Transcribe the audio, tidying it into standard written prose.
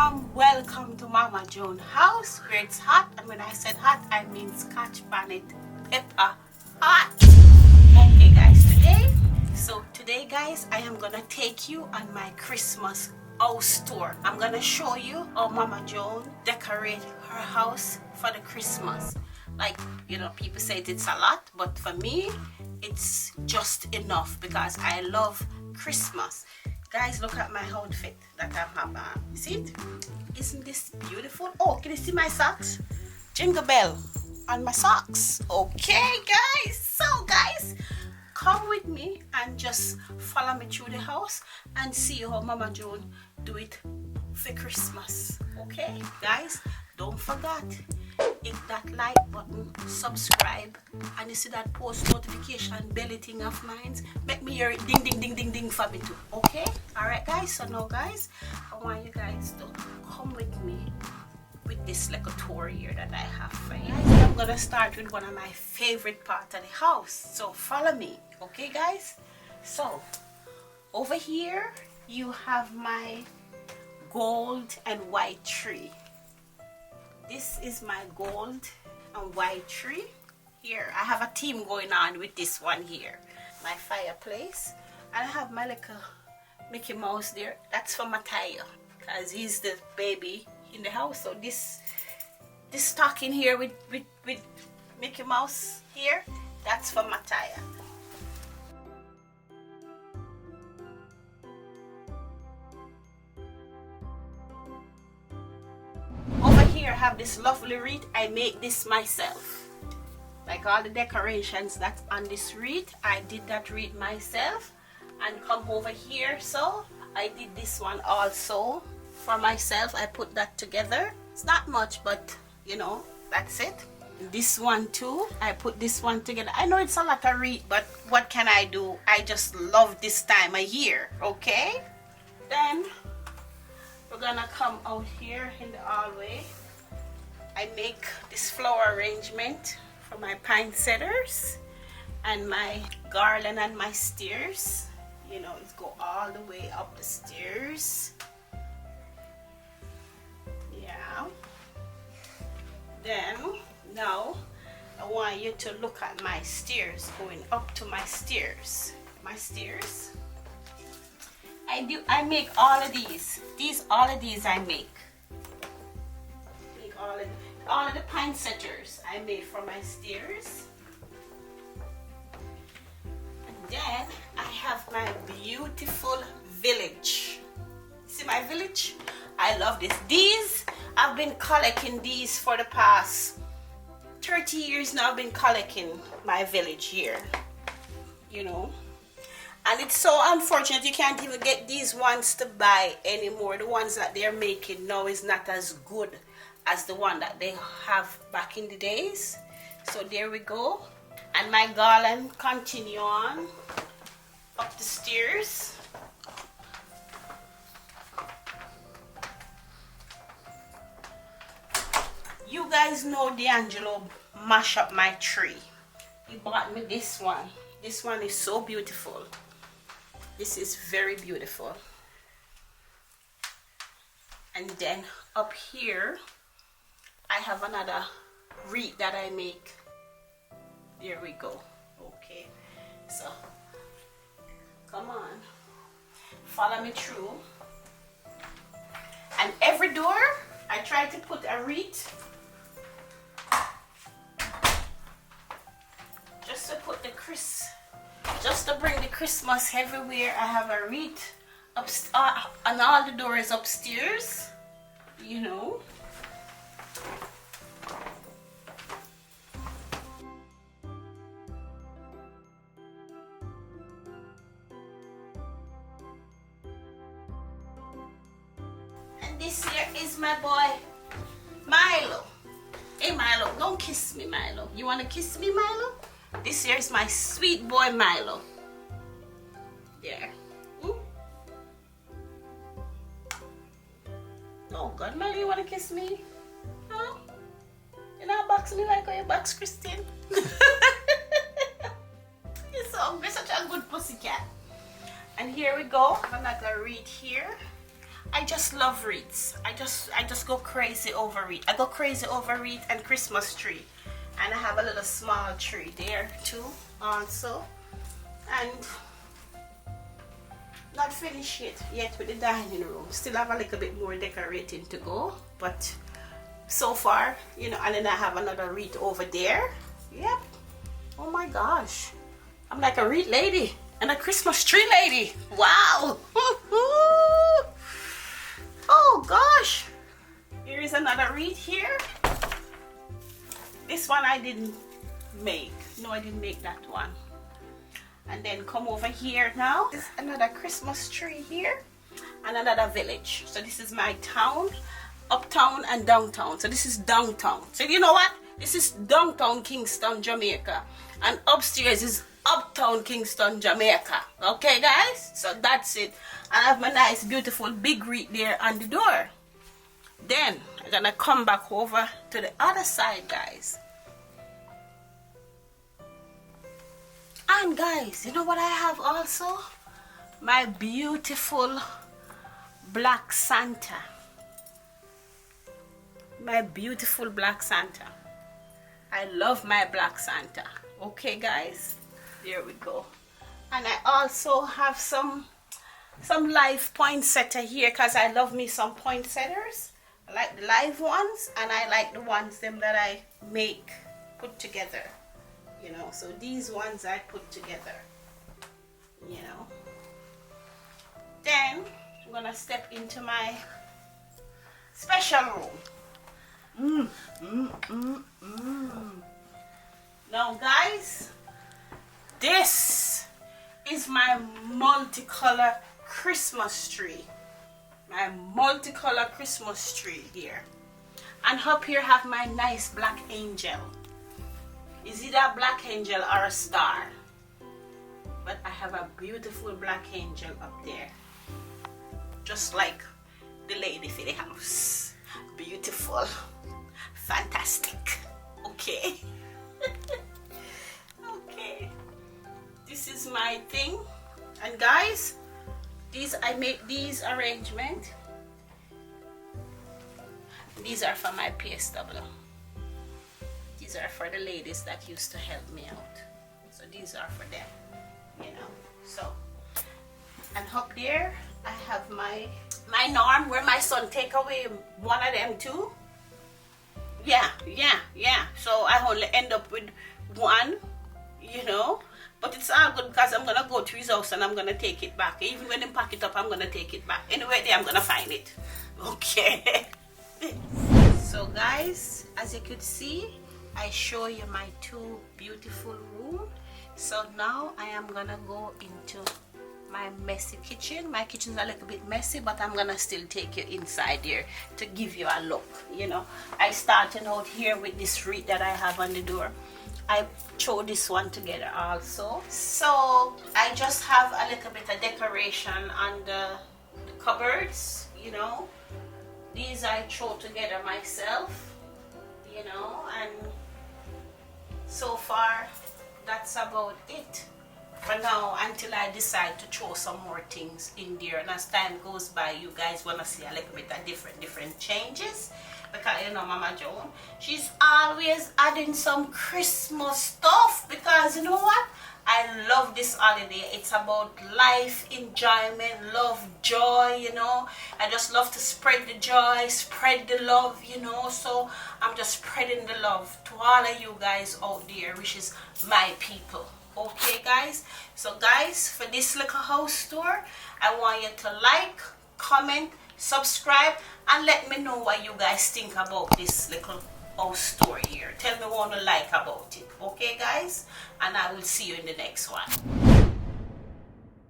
Welcome to Mama Joan house where it's hot, and when I said hot I mean Scotch bonnet pepper hot. Okay guys, I am gonna take you on my Christmas house tour. I'm gonna show you how Mama Joan decorate her house for the Christmas. Like, you know, people say it's a lot, but for me it's just enough because I love Christmas. Guys, look at my outfit that I have on. You see it? Isn't this beautiful? Oh, can you see my socks? Jingle bell on my socks. Okay, guys. So, guys, come with me and just follow me through the house and see how Mama Joan do it for Christmas. Okay, guys, don't forget, hit that like button, subscribe, and you see that post notification belly thing of mine, make me hear it ding ding ding ding ding for me too. Okay, all right guys. So now guys, I want you guys to come with me with this like a tour here that I have for you. I'm gonna start with one of my favorite parts of the house, so follow me. Okay guys, so over here you have my gold and white tree. This is my gold and white tree. Here I have a theme going on with this one here. My fireplace, and I have my little Mickey Mouse there. That's for Mateo because he's the baby in the house. So this stocking here with Mickey Mouse here, that's for Mateo. Here I have this lovely wreath. I make this myself. Like all the decorations that's on this wreath, I did that wreath myself. And come over here, so I did this one also for myself. I put that together. It's not much, but you know, that's it. This one too, I put this one together. I know it's a lot of wreath, but what can I do? I just love this time of year. Okay, then we're gonna come out here in the hallway. I make this flower arrangement for my poinsettias and my garland and my stairs. You know, it go all the way up the stairs. Yeah. Then now I want you to look at my stairs, going up to my stairs. My stairs. I make all of these. All of these I make. All of the poinsettias I made for my stairs. And then I have my beautiful village. See my village? I love this. These, I've been collecting these for the past 30 years now. I've been collecting my village here. You know. And it's so unfortunate you can't even get these ones to buy anymore. The ones that they're making now is not as good as the one that they have back in the days. So there we go. And my garland continue on up the stairs. You guys know D'Angelo mash up my tree. He bought me this one. This one is so beautiful. This is very beautiful. And then up here I have another wreath that I make. There we go. Okay, so come on, follow me through. And every door I try to put a wreath, just to put just to bring the Christmas everywhere. I have a wreath on all the doors upstairs, you know. And this here is my boy Milo. Hey Milo, don't kiss me, Milo. You want to kiss me, Milo? This here is my sweet boy Milo. There. Oh God, Milo, you want to kiss me? Huh? You not box me like how you box Christine? You're such a good pussycat. And here we go. I'm not gonna read here. I just love wreaths. I just go crazy over wreath. I go crazy over wreath and Christmas tree. And I have a little small tree there too also. And not finished yet with the dining room. Still have a little bit more decorating to go, but so far, you know, and then I have another wreath over there. Yep. Oh my gosh. I'm like a wreath lady and a Christmas tree lady. Wow. Oh gosh. Here is another wreath here. This one I didn't make. No, I didn't make that one. And then come over here now. There's another Christmas tree here and another village. So this is my town, uptown and downtown. So this is downtown. So you know what? This is downtown Kingston, Jamaica. And upstairs is uptown Kingston, Jamaica. Okay, guys? So that's it. I have my nice, beautiful big wreath there on the door. Then I'm gonna come back over to the other side, guys. And guys, you know what I have also? My beautiful black Santa. My beautiful black Santa. I love my black Santa. Okay, guys, there we go. And I also have some live poinsettia here because I love me some poinsettias. I like the live ones and I like the ones them that I make, put together. You know, so these ones I put together, you know. Then I'm gonna step into my special room. Now guys, this is my multicolor Christmas tree. My multicolor Christmas tree here. And up here have my nice black angel. Is it a black angel or a star? But I have a beautiful black angel up there. Just like the lady for the house. Beautiful. Fantastic. Okay. Okay. This is my thing. And guys, I make these arrangements. These are for my PSW. These are for the ladies that used to help me out. So these are for them, you know. So, and up there I have my norm where my son take away one of them too. Yeah. So I only end up with one, you know. But it's all good because I'm gonna go to his house and I'm gonna take it back. Even when they pack it up, I'm gonna take it back. Anyway, there I'm gonna find it. Okay. So guys, as you could see, I show you my two beautiful rooms. So now I am gonna go into my messy kitchen. My kitchen's a little bit messy, but I'm gonna still take you inside here to give you a look. You know, I started out here with this wreath that I have on the door. I throw this one together also. So I just have a little bit of decoration on the cupboards, you know. These I throw together myself, you know, and so far that's about it for now until I decide to throw some more things in there. And as time goes by, you guys want to see a little bit of different changes, because you know Mama Joan, she's always adding some Christmas stuff, because you know what, I love this holiday. It's about life, enjoyment, love, joy, you know. I just love to spread the joy, spread the love, you know. So I'm just spreading the love to all of you guys out there, which is my people. Okay, guys? So, guys, for this little house tour, I want you to like, comment, subscribe, and let me know what you guys think about this little house tour here. Tell me what you like about it. Okay, guys? And I will see you in the next one.